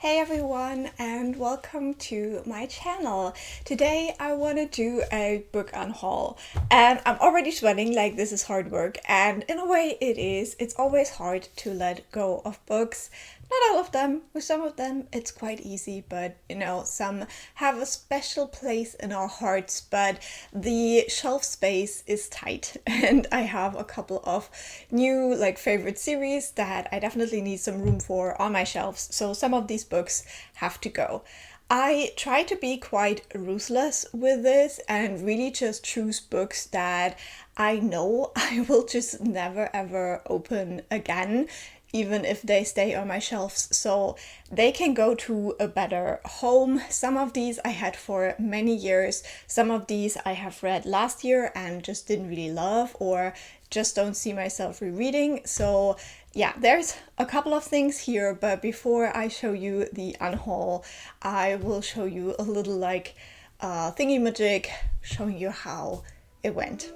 Hey everyone, and welcome to my channel. Today I want to do a book unhaul, and I'm already sweating like this is hard work, and in a way it is. It's always hard to let go of books. Not all of them. With some of them it's quite easy, but some have a special place in our hearts, but the shelf space is tight and I have a couple of new favorite series that I definitely need some room for on my shelves. So some of these books have to go. I try to be quite ruthless with this and really just choose books that I know I will just never ever open again, even if they stay on my shelves, so they can go to a better home. Some of these I had for many years. Some of these I have read last year and just didn't really love or just don't see myself rereading. So yeah, there's a couple of things here, but before I show you the unhaul, I will show you a little thingy magic showing you how it went.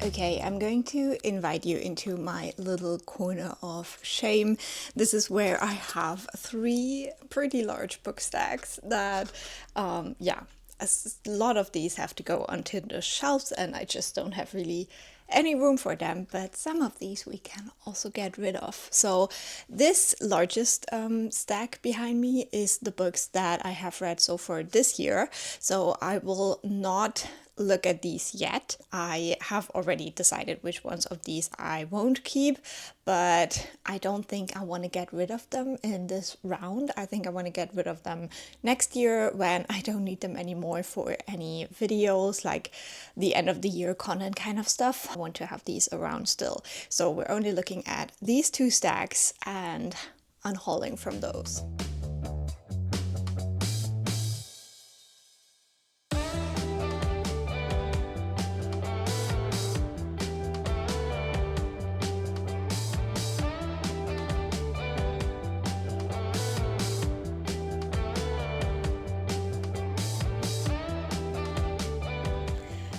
Okay, I'm going to invite you into my little corner of shame. This is where I have three pretty large book stacks that, a lot of these have to go onto the shelves and I just don't have really any room for them, but some of these we can also get rid of. So this largest stack behind me is the books that I have read so far this year. So I will not look at these yet. I have already decided which ones of these I won't keep, but I don't think I want to get rid of them in this round. I think I want to get rid of them next year when I don't need them anymore for any videos, like the end of the year content kind of stuff. I want to have these around still. So we're only looking at these two stacks and unhauling from those.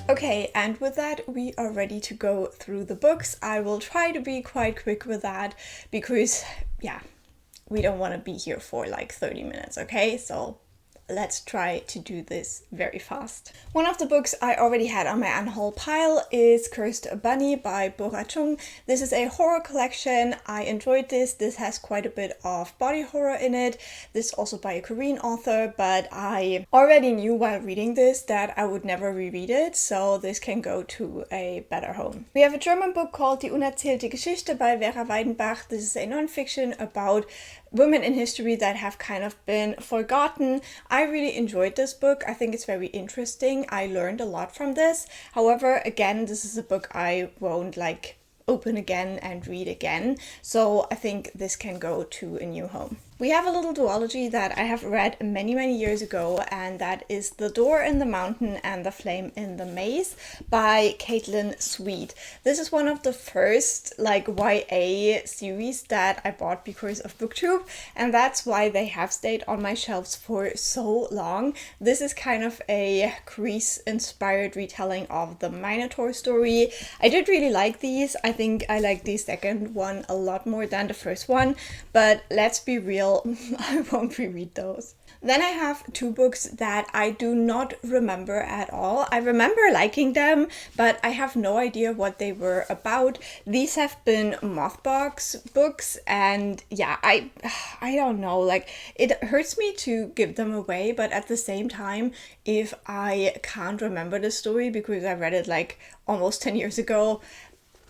Okay, and with that, we are ready to go through the books. I will try to be quite quick with that because, yeah, we don't want to be here for like 30 minutes, okay? So let's try to do this very fast. One of the books I already had on my unhaul pile is Cursed Bunny by Bora Chung. This is a horror collection. I enjoyed this. This has quite a bit of body horror in it. This is also by a Korean author, but I already knew while reading this that I would never reread it, so this can go to a better home. We have a German book called Die unerzählte Geschichte by Vera Weidenbach. This is a non-fiction about women in history that have kind of been forgotten. I really enjoyed this book. I think it's very interesting. I learned a lot from this. However, again, this is a book I won't open again and read again. So I think this can go to a new home. We have a little duology that I have read many, many years ago, and that is The Door in the Mountain and The Flame in the Maze by Caitlin Sweet. This is one of the first YA series that I bought because of booktube, and that's why they have stayed on my shelves for so long. This is kind of a Grease-inspired retelling of the Minotaur story. I did really like these. I think I like the second one a lot more than the first one, but let's be real, I won't reread those. Then I have two books that I do not remember at all. I remember liking them, but I have no idea what they were about. These have been Mothbox books, and yeah, I don't know, like it hurts me to give them away, but at the same time, if I can't remember the story because I read it like almost 10 years ago,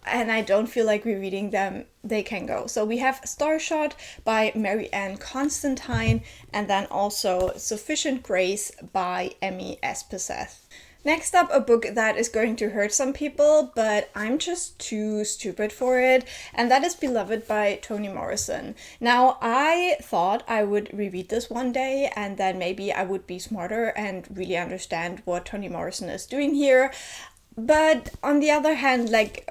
and I don't feel like rereading them, they can go. So we have Starshot by Mary Ann Constantine, and then also Sufficient Grace by Emmy Espeseth. Next up, a book that is going to hurt some people, but I'm just too stupid for it, and that is Beloved by Toni Morrison. Now, I thought I would reread this one day, and then maybe I would be smarter and really understand what Toni Morrison is doing here. But on the other hand, like,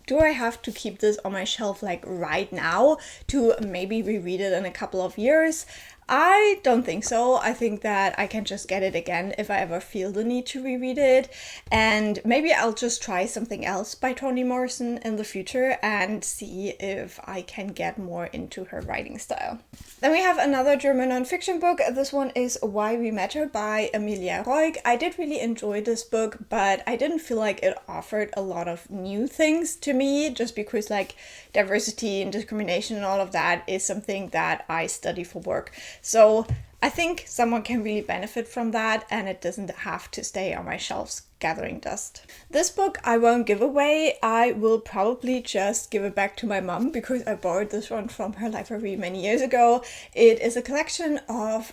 do I have to keep this on my shelf like right now to maybe reread it in a couple of years? I don't think so. I think that I can just get it again if I ever feel the need to reread it. And maybe I'll just try something else by Toni Morrison in the future and see if I can get more into her writing style. Then we have another German nonfiction book. This one is Why We Met Her by Emilia Roig. I did really enjoy this book, but I didn't feel like it offered a lot of new things to me, just because like diversity and discrimination and all of that is something that I study for work. So I think someone can really benefit from that, and it doesn't have to stay on my shelves gathering dust. This book I won't give away. I will probably just give it back to my mom because I borrowed this one from her library many years ago. It is a collection of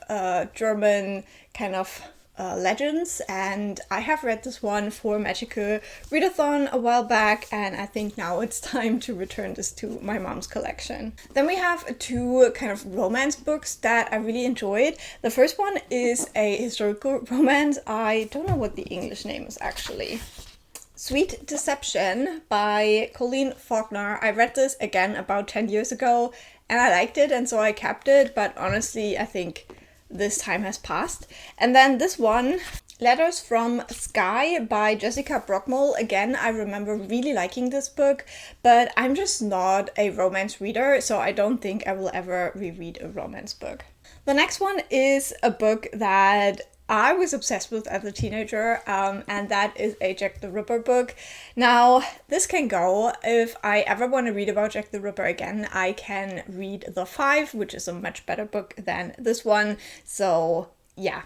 German kind of legends, and I have read this one for Magical Readathon a while back, and I think now it's time to return this to my mom's collection. Then we have two kind of romance books that I really enjoyed. The first one is a historical romance. I don't know what the English name is actually. Sweet Deception by Colleen Faulkner. I read this again about 10 years ago and I liked it, and so I kept it, but honestly I think this time has passed. And then this one, Letters from Sky by Jessica Brockmull. Again, I remember really liking this book, but I'm just not a romance reader, so I don't think I will ever reread a romance book. The next one is a book that I was obsessed with as a teenager, and that is a Jack the Ripper book. Now, this can go. If I ever want to read about Jack the Ripper again, I can read The Five, which is a much better book than this one. So yeah,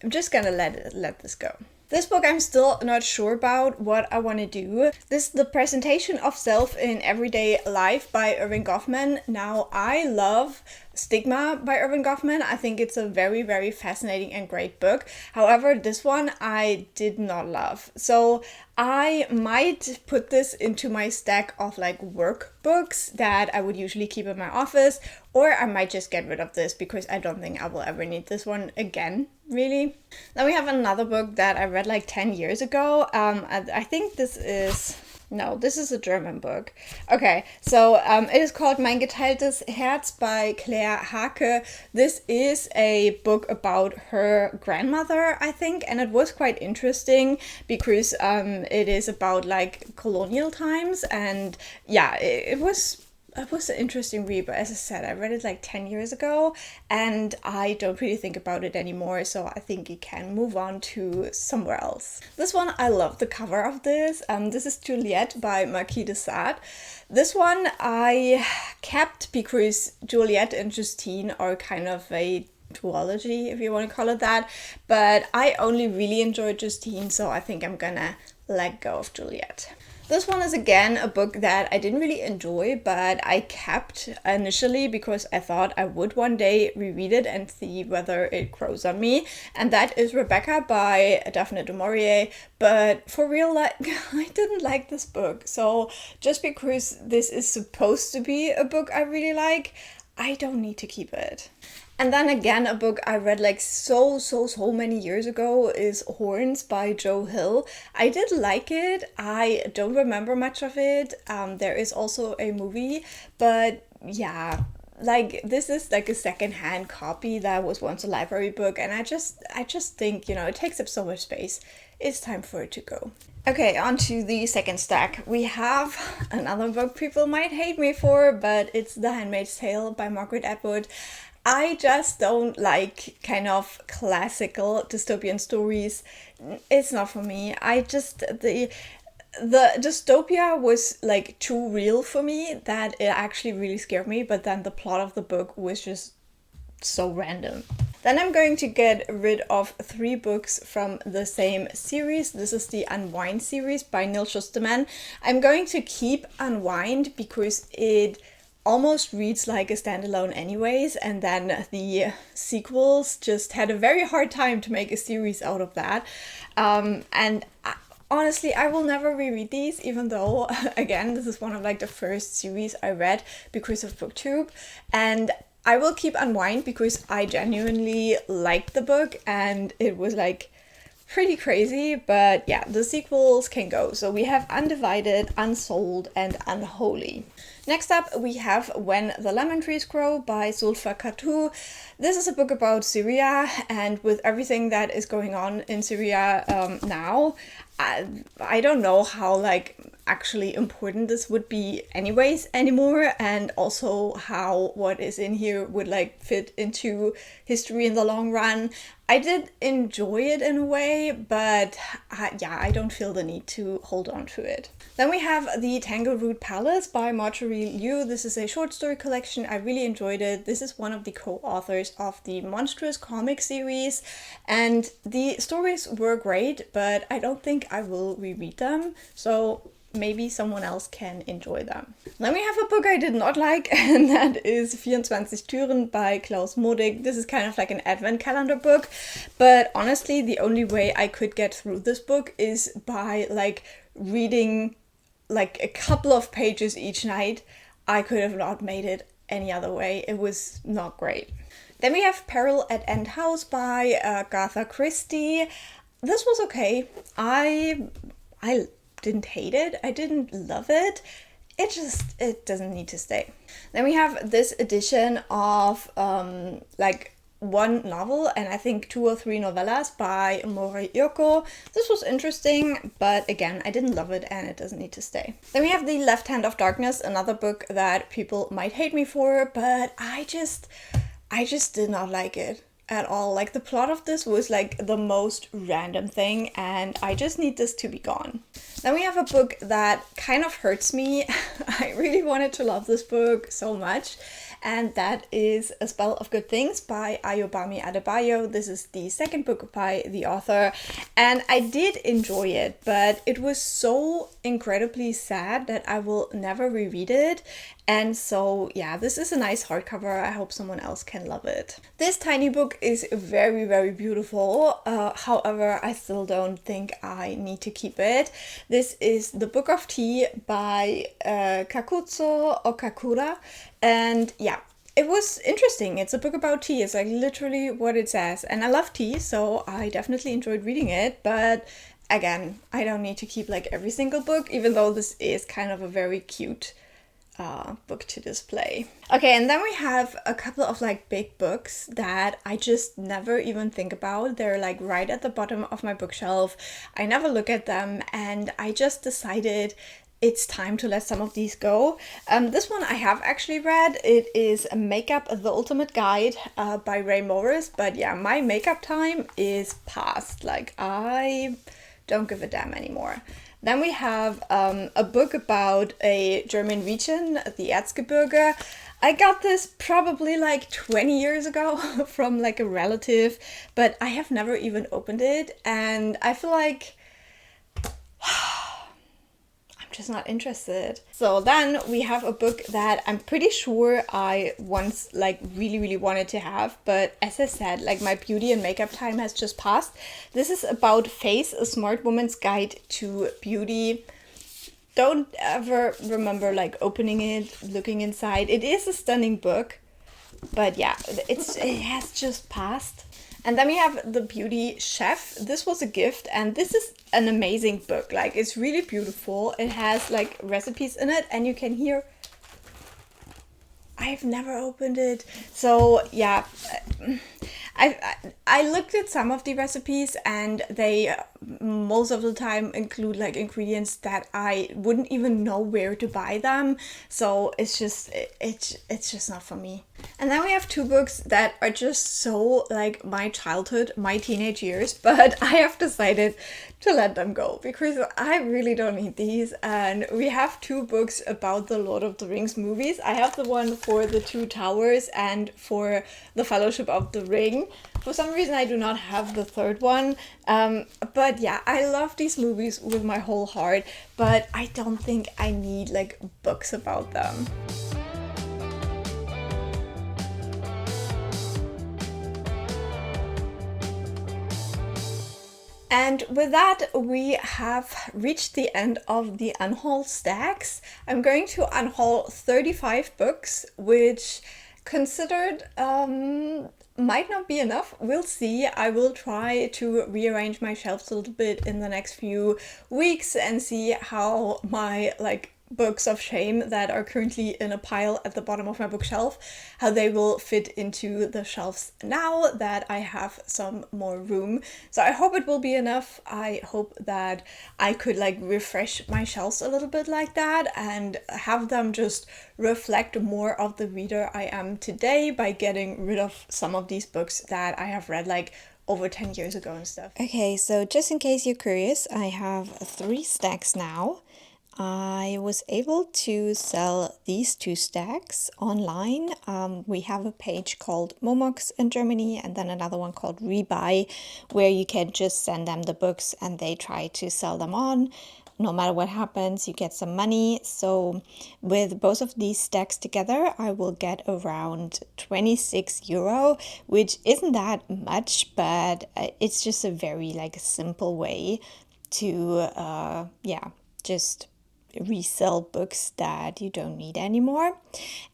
I'm just gonna let this go. This book I'm still not sure about what I want to do. This is The Presentation of Self in Everyday Life by Irving Goffman. Now, I love Stigma by Irving Goffman. I think it's a very, very fascinating and great book. However, this one I did not love. So I might put this into my stack of like work books that I would usually keep in my office, or I might just get rid of this because I don't think I will ever need this one again, really. Then we have another book that I read like 10 years ago. I think this is a German book. Okay, so it is called Mein geteiltes Herz by Claire Hake. This is a book about her grandmother, I think, and it was quite interesting because it is about like colonial times, and yeah, it was an interesting read, but as I said, I read it like 10 years ago and I don't really think about it anymore, so I think it can move on to somewhere else. This one, I love the cover of this. This is Juliet by Marquis de Sade. This one I kept because Juliet and Justine are kind of a duology, if you want to call it that, but I only really enjoyed Justine, so I think I'm gonna let go of Juliet. This one is again a book that I didn't really enjoy, but I kept initially because I thought I would one day reread it and see whether it grows on me. And that is Rebecca by Daphne du Maurier. But for real, like, I didn't like this book. So just because this is supposed to be a book I really like, I don't need to keep it. And then again, a book I read like so many years ago is Horns by Joe Hill. I did like it. I don't remember much of it. There is also a movie, but yeah, like this is like a secondhand copy that was once a library book, and I just think, you know, it takes up so much space. It's time for it to go. Okay, on to the second stack. We have another book people might hate me for, but it's The Handmaid's Tale by Margaret Atwood. I just don't like kind of classical dystopian stories. It's not for me. The dystopia was like too real for me that it actually really scared me, but then the plot of the book was just so random. Then I'm going to get rid of 3 books from the same series. This is the Unwind series by Neil Shusterman. I'm going to keep Unwind because it almost reads like a standalone anyways, and then the sequels just had a very hard time to make a series out of that. Honestly, I will never reread these, even though, again, this is one of like the first series I read because of booktube. And I will keep Unwind because I genuinely liked the book and it was like pretty crazy, but yeah, the sequels can go. So we have Undivided, Unsold, and Unholy. Next up, we have When the Lemon Trees Grow by Zulfa Katu. This is a book about Syria, and with everything that is going on in Syria now, I don't know how like actually important this would be anyways anymore, and also how what is in here would like fit into history in the long run. I did enjoy it in a way, but yeah, I don't feel the need to hold on to it. Then we have The Tangleroot Palace by Marjorie Liu. This is a short story collection. I really enjoyed it. This is one of the co-authors of the Monstrous comic series, and the stories were great, but I don't think I will reread them. So maybe someone else can enjoy them. Then we have a book I did not like, and that is 24 Türen by Klaus Modig. This is kind of like an advent calendar book, but honestly, the only way I could get through this book is by like reading like a couple of pages each night. I could have not made it any other way. It was not great. Then we have Peril at End House by Agatha Christie. This was okay. I didn't hate it. I didn't love it. It doesn't need to stay. Then we have this edition of like one novel and I think 2 or 3 novellas by Mori Yoko. This was interesting, but again, I didn't love it and it doesn't need to stay. Then we have The Left Hand of Darkness, another book that people might hate me for, but I just did not like it at all. Like the plot of this was like the most random thing and I just need this to be gone. Then we have a book that kind of hurts me. I really wanted to love this book so much, and that is A Spell of Good Things by Ayobami Adebayo. This is the second book by the author, and I did enjoy it, but it was so incredibly sad that I will never reread it. And so yeah, this is a nice hardcover. I hope someone else can love it. This tiny book is very, very beautiful. However, I still don't think I need to keep it. This is The Book of Tea by Kakuzo Okakura. And yeah, it was interesting. It's a book about tea. It's like literally what it says. And I love tea, so I definitely enjoyed reading it. But again, I don't need to keep like every single book, even though this is kind of a very cute book to display. Okay, and then we have a couple of like big books that I just never even think about. They're like right at the bottom of my bookshelf. I never look at them, and I just decided it's time to let some of these go. This one I have actually read. It is Makeup, The Ultimate Guide by Ray Morris. But yeah, my makeup time is past. Like, I don't give a damn anymore. Then we have a book about a German region, the Erzgebirge. I got this probably like 20 years ago from like a relative, but I have never even opened it. And I feel like just not interested. So then we have a book that I'm pretty sure I once like really wanted to have, but as I said, like my beauty and makeup time has just passed. This is about Face, A Smart Woman's Guide to Beauty. Don't ever remember like opening it, looking inside. It is a stunning book, but yeah, it has just passed. And then we have The Beauty Chef. This was a gift, and this is an amazing book. Like, it's really beautiful. It has like recipes in it, and you can hear. I've never opened it. So yeah, I looked at some of the recipes, and they most of the time include like ingredients that I wouldn't even know where to buy them. So it's just not for me. And then we have two books that are just so like my childhood, my teenage years, but I have decided to let them go because I really don't need these. And we have two books about the Lord of the Rings movies. I have the one for the Two Towers and for the Fellowship of the Ring. For some reason, I do not have the third one. But yeah, I love these movies with my whole heart, but I don't think I need like books about them. And with that, we have reached the end of the Unhaul stacks. I'm going to unhaul 35 books, which considered might not be enough. We'll see. I will try to rearrange my shelves a little bit in the next few weeks and see how my books of shame that are currently in a pile at the bottom of my bookshelf, how they will fit into the shelves now that I have some more room. So I hope it will be enough. I hope that I could refresh my shelves a little bit like that and have them just reflect more of the reader I am today by getting rid of some of these books that I have read over 10 years ago and stuff. Okay, so just in case you're curious, I have 3 stacks now. I was able to sell these 2 stacks online. We have a page called Momox in Germany and then another one called Rebuy, where you can just send them the books and they try to sell them on. No matter what happens, you get some money. So with both of these stacks together, I will get around 26 euro, which isn't that much, but it's just a very simple way to, just resell books that you don't need anymore.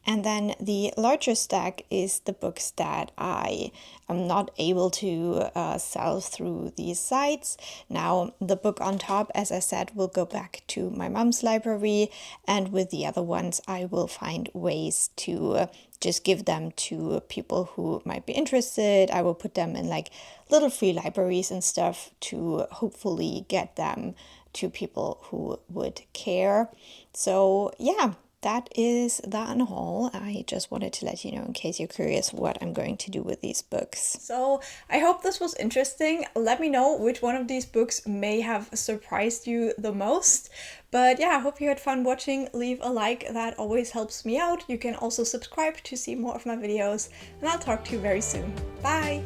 And then the larger stack is the books that I am not able to sell through these sites. Now the book on top, as I said, will go back to my mom's library, and with the other ones I will find ways to just give them to people who might be interested. I will put them in little free libraries and stuff to hopefully get them to people who would care. So yeah, that is the Unhaul. I just wanted to let you know in case you're curious what I'm going to do with these books. So I hope this was interesting. Let me know which one of these books may have surprised you the most. But yeah, I hope you had fun watching. Leave a like, that always helps me out. You can also subscribe to see more of my videos, and I'll talk to you very soon. Bye!